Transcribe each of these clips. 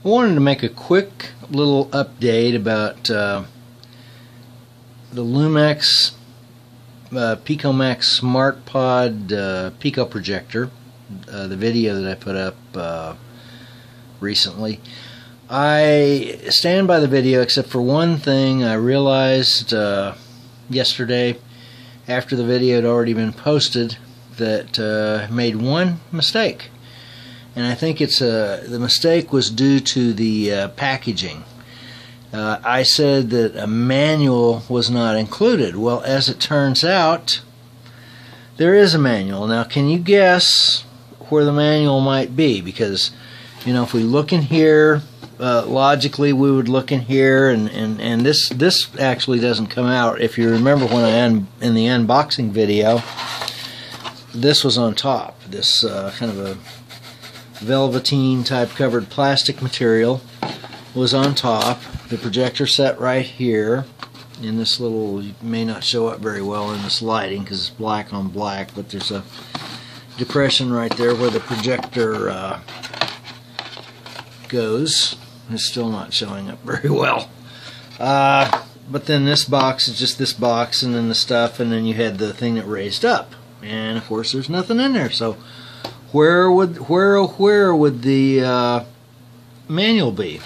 I wanted to make a quick little update about the Lumex Picomax Smartpod Pico Projector, the video that I put up recently. I stand by the video except for one thing. I realized yesterday, after the video had already been posted, that I made one mistake. And I think the mistake was due to the packaging. I said that a manual was not included. Well, as it turns out, there is a manual. Now, can you guess where the manual might be? Because, you know, if we look in here, logically we would look in here, and this actually doesn't come out. If you remember when in the unboxing video, this was on top. This kind of a velveteen type covered plastic material was on top. The projector set right here in this little, it may not show up very well in this lighting because it's black on black, but there's a depression right there where the projector goes. It's still not showing up very well. But then this box is just this box, and then the stuff, and then you had the thing that raised up, and of course there's nothing in there. So where would the manual be?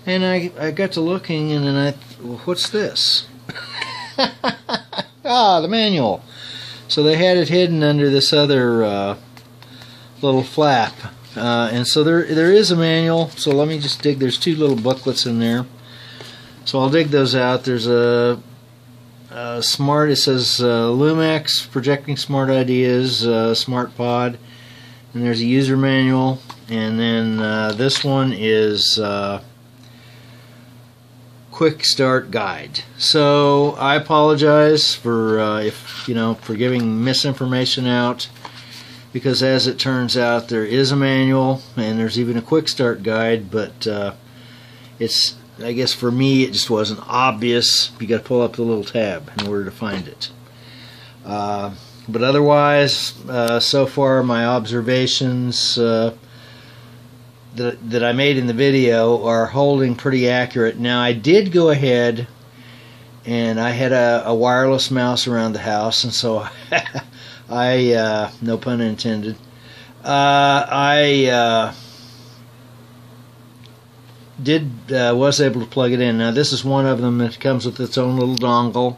And I got to looking, and then well, what's this? The manual. So they had it hidden under this other little flap, and so there is a manual. So let me just dig. There's two little booklets in there, so I'll dig those out. There's a smart. It says Lumex Projecting Smart Ideas Smartpod. And there's a user manual, and then this one is quick start guide. So I apologize for for giving misinformation out, because as it turns out there is a manual and there's even a quick start guide, but it's, I guess for me, it just wasn't obvious. You got to pull up the little tab in order to find it. But otherwise, so far my observations that I made in the video are holding pretty accurate. Now, I did go ahead and I had a wireless mouse around the house, and so I no pun intended, was able to plug it in. Now, this is one of them that comes with its own little dongle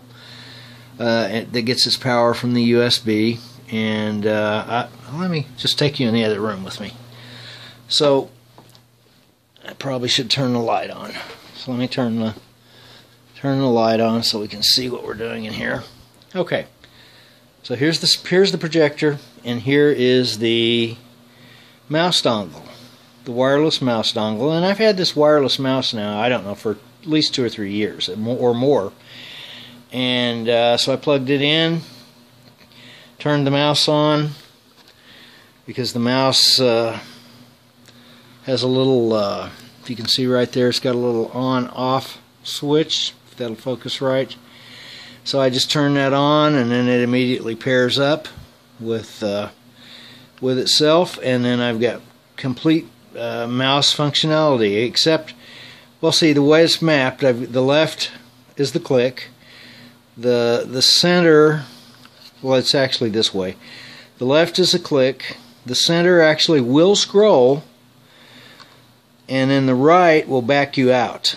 that gets its power from the USB. And let me just take you in the other room with me. So I probably should turn the light on. So let me turn the light on so we can see what we're doing in here. Okay. So here's the projector, and here is the mouse dongle, the wireless mouse dongle. And I've had this wireless mouse now, I don't know, for at least 2 or 3 years or more. And so I plugged it in, turned the mouse on, because the mouse has a little, if you can see right there, it's got a little on-off switch, if that'll focus right. So I just turn that on, and then it immediately pairs up with itself, and then I've got complete mouse functionality, except, well, see, the way it's mapped, the left is the click, the center, well, it's actually this way. The left is a click, the center actually will scroll, and then the right will back you out.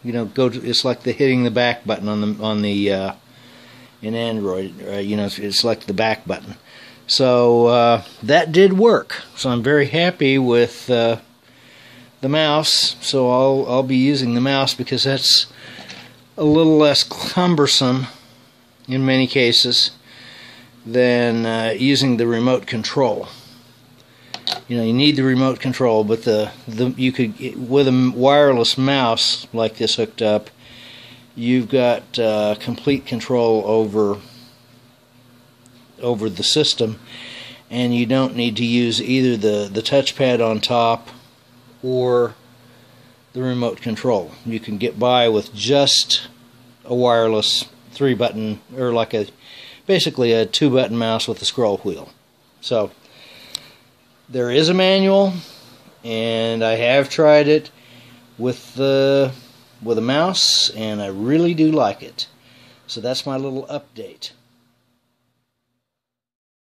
You know, it's like hitting the back button on the in Android. It's like the back button. So that did work. So I'm very happy with the mouse. So I'll be using the mouse, because that's a little less cumbersome in many cases than using the remote control. You know, you need the remote control, but you could, with a wireless mouse like this hooked up, you've got complete control over the system, and you don't need to use either the touchpad on top or the remote control. You can get by with just a wireless 3-button, or like basically a 2-button mouse with a scroll wheel. So there is a manual, and I have tried it. with a mouse, and I really do like it. So that's my little update.